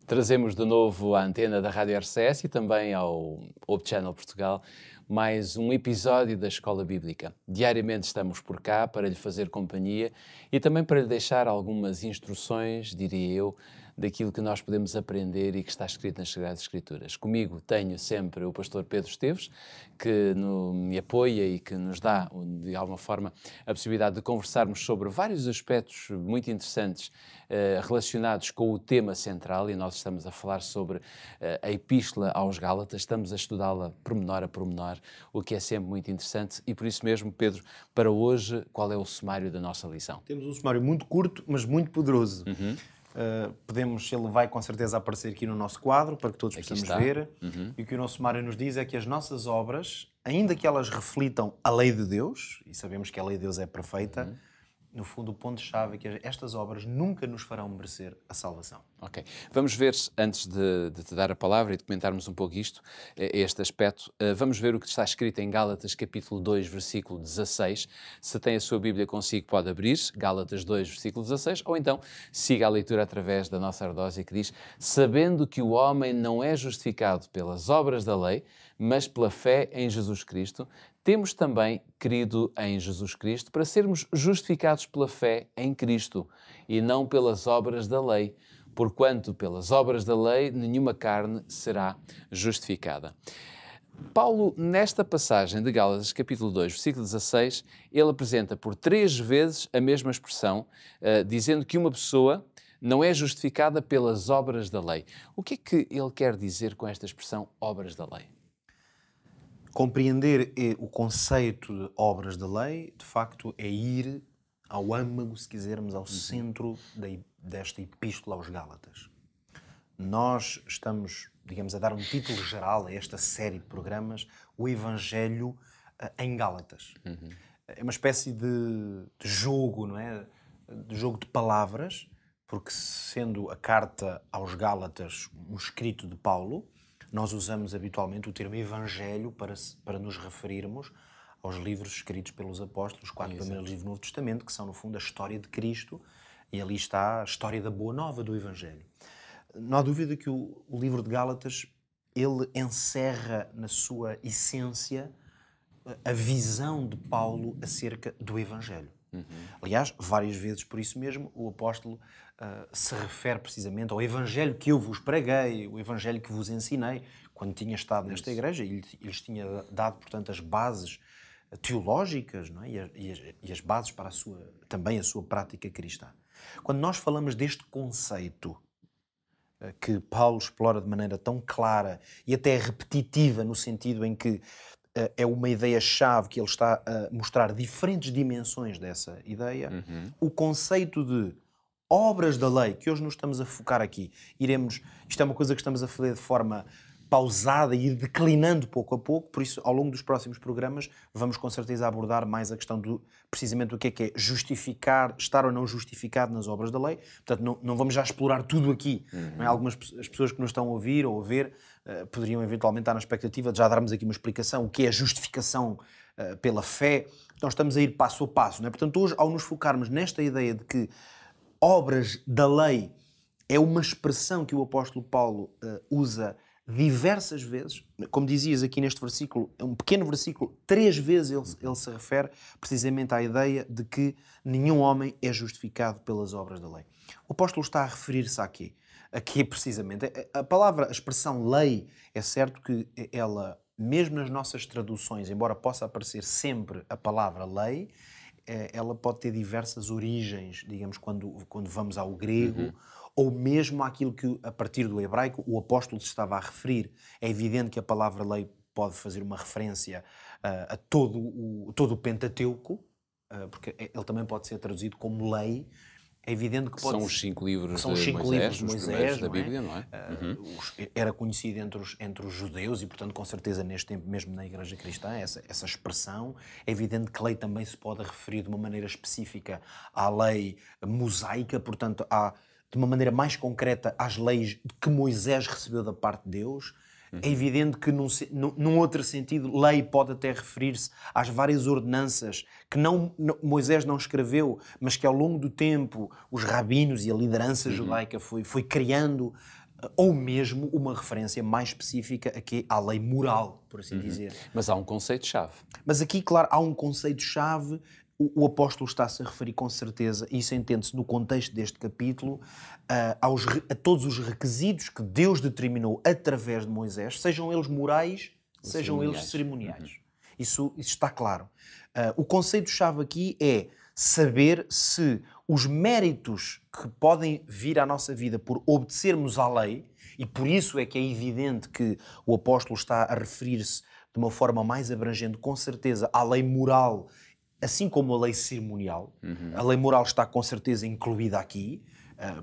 Trazemos de novo à antena da Rádio RCS e também ao Hope Channel Portugal mais um episódio da Escola Bíblica. Diariamente estamos por cá para lhe fazer companhia e também para lhe deixar algumas instruções, diria eu, daquilo que nós podemos aprender e que está escrito nas Sagradas Escrituras. Comigo tenho sempre o pastor Pedro Esteves, que me apoia e que nos dá, de alguma forma, a possibilidade de conversarmos sobre vários aspectos muito interessantes relacionados com o tema central, e nós estamos a falar sobre a Epístola aos Gálatas, estamos a estudá-la pormenor a pormenor, o que é sempre muito interessante, e por isso mesmo, Pedro, para hoje, qual é o sumário da nossa lição? Temos um sumário muito curto, mas muito poderoso. Ele vai com certeza aparecer aqui no nosso quadro, para que todos possamos ver. E o que o nosso sumário nos diz é que as nossas obras, ainda que elas reflitam a lei de Deus, e sabemos que a lei de Deus é perfeita, no fundo o ponto-chave é que estas obras nunca nos farão merecer a salvação. Ok. Vamos ver, antes de te dar a palavra e de comentarmos um pouco este aspecto, vamos ver o que está escrito em Gálatas capítulo 2, versículo 16. Se tem a sua Bíblia consigo, pode abrir, Gálatas 2, versículo 16, ou então siga a leitura através da nossa ardósia que diz: sabendo que o homem não é justificado pelas obras da lei, mas pela fé em Jesus Cristo, temos também crido em Jesus Cristo para sermos justificados pela fé em Cristo e não pelas obras da lei, porquanto pelas obras da lei nenhuma carne será justificada. Paulo, nesta passagem de Gálatas, capítulo 2, versículo 16, ele apresenta por 3 vezes a mesma expressão, dizendo que uma pessoa não é justificada pelas obras da lei. O que é que ele quer dizer com esta expressão, obras da lei? Compreender o conceito de obras da lei, de facto, é ir ao âmago, se quisermos, ao centro desta Epístola aos Gálatas. Nós estamos, digamos, a dar um título geral a esta série de programas, o Evangelho em Gálatas. É uma espécie de jogo, não é? De jogo de palavras, porque sendo a carta aos Gálatas um escrito de Paulo, nós usamos habitualmente o termo Evangelho para nos referirmos aos livros escritos pelos apóstolos, os 4 primeiros livros do Novo Testamento, que são, no fundo, a história de Cristo, e ali está a história da Boa Nova do Evangelho. Não há dúvida que o livro de Gálatas, ele encerra na sua essência a visão de Paulo acerca do Evangelho. Aliás, várias vezes por isso mesmo, o apóstolo se refere precisamente ao Evangelho que eu vos preguei, o Evangelho que vos ensinei, quando tinha estado nesta igreja, e lhes tinha dado, portanto, as bases teológicas, não é? e as bases para também a sua prática cristã. Quando nós falamos deste conceito que Paulo explora de maneira tão clara e até repetitiva, no sentido em que é uma ideia-chave que ele está a mostrar diferentes dimensões dessa ideia, o conceito de obras da lei, que hoje nos estamos a focar aqui, isto é uma coisa que estamos a fazer de forma pausada e ir declinando pouco a pouco, por isso, ao longo dos próximos programas, vamos com certeza abordar mais a questão precisamente do que é justificar, estar ou não justificado nas obras da lei. Portanto, não vamos já explorar tudo aqui. Não é? As pessoas que nos estão a ouvir ou a ver poderiam eventualmente estar na expectativa de já darmos aqui uma explicação, o que é a justificação pela fé. Nós estamos a ir passo a passo. Não é? Portanto, hoje, ao nos focarmos nesta ideia de que obras da lei é uma expressão que o apóstolo Paulo usa diversas vezes, como dizias aqui neste versículo, é um pequeno versículo, 3 vezes ele se refere precisamente à ideia de que nenhum homem é justificado pelas obras da lei. O apóstolo está a referir-se aqui precisamente, a expressão lei, é certo que ela, mesmo nas nossas traduções, embora possa aparecer sempre a palavra lei, ela pode ter diversas origens, digamos, quando vamos ao grego, ou mesmo àquilo que, a partir do hebraico, o apóstolo se estava a referir. É evidente que a palavra lei pode fazer uma referência a todo o Pentateuco, porque ele também pode ser traduzido como lei. É evidente que são os 5 livros são os de 5 livros de Moisés, da Bíblia, não é? Era conhecido entre os judeus e, portanto, com certeza neste tempo, mesmo na Igreja Cristã, essa expressão. É evidente que lei também se pode referir de uma maneira específica à lei mosaica, portanto, de uma maneira mais concreta às leis que Moisés recebeu da parte de Deus. É evidente que, num outro sentido, lei pode até referir-se às várias ordenanças que Moisés não escreveu, mas que ao longo do tempo os rabinos e a liderança judaica foi criando ou mesmo uma referência mais específica aqui à lei moral, por assim dizer. Mas há um conceito-chave. Mas aqui, claro, há um conceito-chave. O apóstolo está-se a referir com certeza, e isso entende-se no contexto deste capítulo, a todos os requisitos que Deus determinou através de Moisés, sejam eles morais, sejam eles cerimoniais. Isso está claro. O conceito-chave aqui é saber se os méritos que podem vir à nossa vida por obedecermos à lei, e por isso é que é evidente que o apóstolo está a referir-se de uma forma mais abrangente, com certeza, à lei moral, assim como a lei cerimonial. A lei moral está com certeza incluída aqui,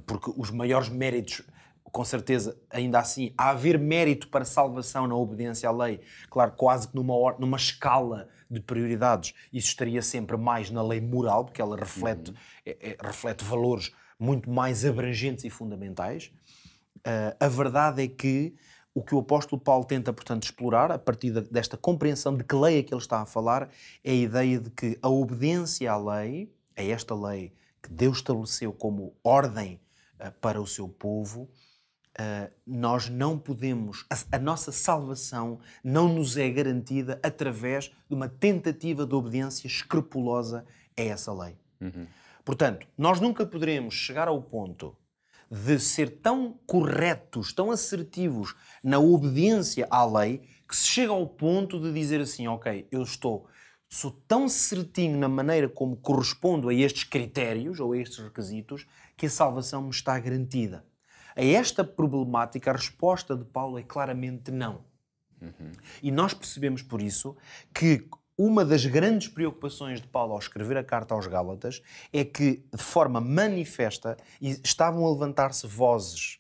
porque os maiores méritos, com certeza, ainda assim, há haver mérito para salvação na obediência à lei, claro, quase que numa escala de prioridades, isso estaria sempre mais na lei moral, porque ela reflete, reflete valores muito mais abrangentes e fundamentais. A verdade é que o que o apóstolo Paulo tenta, portanto, explorar, a partir desta compreensão de que lei é que ele está a falar, é a ideia de que a obediência à lei, a esta lei que Deus estabeleceu como ordem para o seu povo, nós não podemos, a nossa salvação não nos é garantida através de uma tentativa de obediência escrupulosa a essa lei. Portanto, nós nunca poderemos chegar ao ponto de ser tão corretos, tão assertivos na obediência à lei, que se chega ao ponto de dizer assim, ok, sou tão certinho na maneira como correspondo a estes critérios ou a estes requisitos que a salvação me está garantida. A esta problemática, a resposta de Paulo é claramente não. E nós percebemos por isso que uma das grandes preocupações de Paulo ao escrever a carta aos Gálatas é que, de forma manifesta, estavam a levantar-se vozes,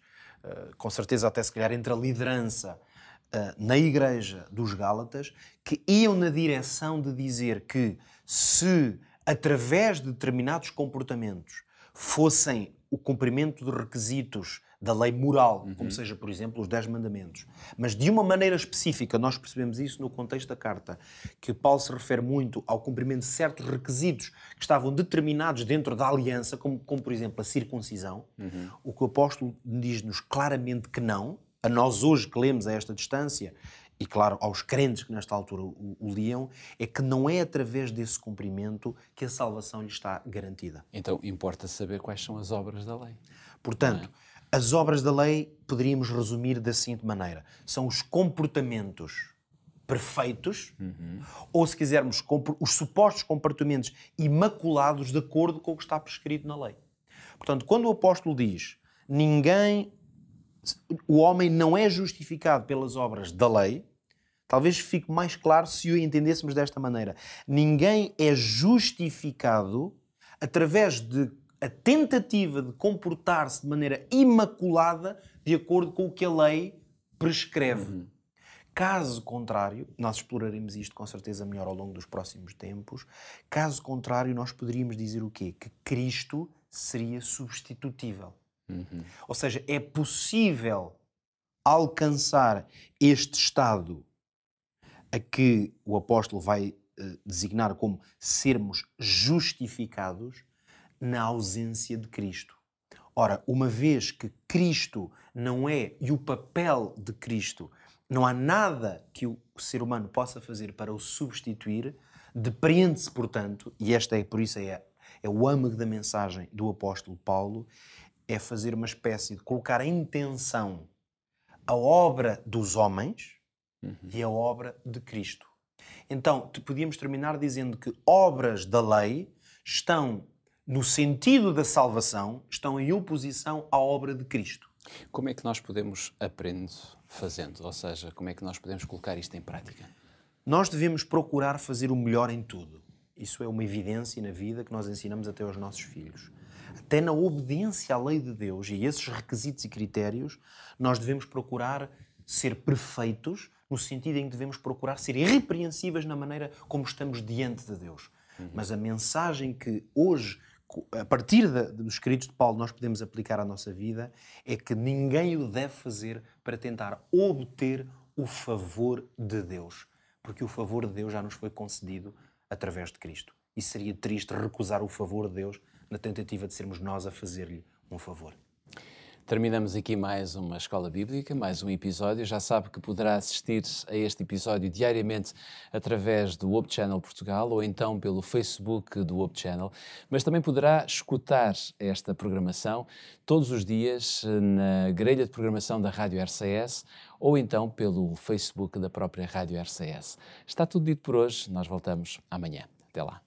com certeza até se calhar entre a liderança na igreja dos Gálatas, que iam na direção de dizer que se, através de determinados comportamentos, fossem o cumprimento de requisitos da lei moral, como seja, por exemplo, os 10 mandamentos. Mas de uma maneira específica, nós percebemos isso no contexto da carta, que Paulo se refere muito ao cumprimento de certos requisitos que estavam determinados dentro da aliança, como por exemplo, a circuncisão. O que o apóstolo diz-nos claramente que não, a nós hoje que lemos a esta distância, e claro, aos crentes que nesta altura o liam, é que não é através desse cumprimento que a salvação lhe está garantida. Então, importa saber quais são as obras da lei. Portanto, as obras da lei poderíamos resumir da seguinte maneira. São os comportamentos perfeitos, ou se quisermos, os supostos comportamentos imaculados de acordo com o que está prescrito na lei. Portanto, quando o apóstolo diz o homem não é justificado pelas obras da lei, talvez fique mais claro se o entendêssemos desta maneira. Ninguém é justificado através de a tentativa de comportar-se de maneira imaculada de acordo com o que a lei prescreve. Caso contrário, nós exploraremos isto com certeza melhor ao longo dos próximos tempos, caso contrário nós poderíamos dizer o quê? Que Cristo seria substitutível. Ou seja, é possível alcançar este estado a que o apóstolo vai designar como sermos justificados na ausência de Cristo. Ora, uma vez que Cristo não é, e o papel de Cristo, não há nada que o ser humano possa fazer para o substituir, depreende-se, portanto, e esta é por isso é o âmago da mensagem do apóstolo Paulo, é fazer uma espécie de colocar em tensão a obra dos homens e a obra de Cristo. Então, podíamos terminar dizendo que obras da lei estão no sentido da salvação, estão em oposição à obra de Cristo. Como é que nós podemos aprender fazendo? Ou seja, como é que nós podemos colocar isto em prática? Nós devemos procurar fazer o melhor em tudo. Isso é uma evidência na vida que nós ensinamos até aos nossos filhos. Até na obediência à lei de Deus e esses requisitos e critérios, nós devemos procurar ser perfeitos, no sentido em que devemos procurar ser irrepreensíveis na maneira como estamos diante de Deus. Mas a mensagem que hoje, a partir dos escritos de Paulo, nós podemos aplicar à nossa vida é que ninguém o deve fazer para tentar obter o favor de Deus. Porque o favor de Deus já nos foi concedido através de Cristo. E seria triste recusar o favor de Deus na tentativa de sermos nós a fazer-lhe um favor. Terminamos aqui mais uma Escola Bíblica, mais um episódio. Já sabe que poderá assistir a este episódio diariamente através do Hope Channel Portugal ou então pelo Facebook do Hope Channel, mas também poderá escutar esta programação todos os dias na grelha de programação da Rádio RCS ou então pelo Facebook da própria Rádio RCS. Está tudo dito por hoje, nós voltamos amanhã. Até lá.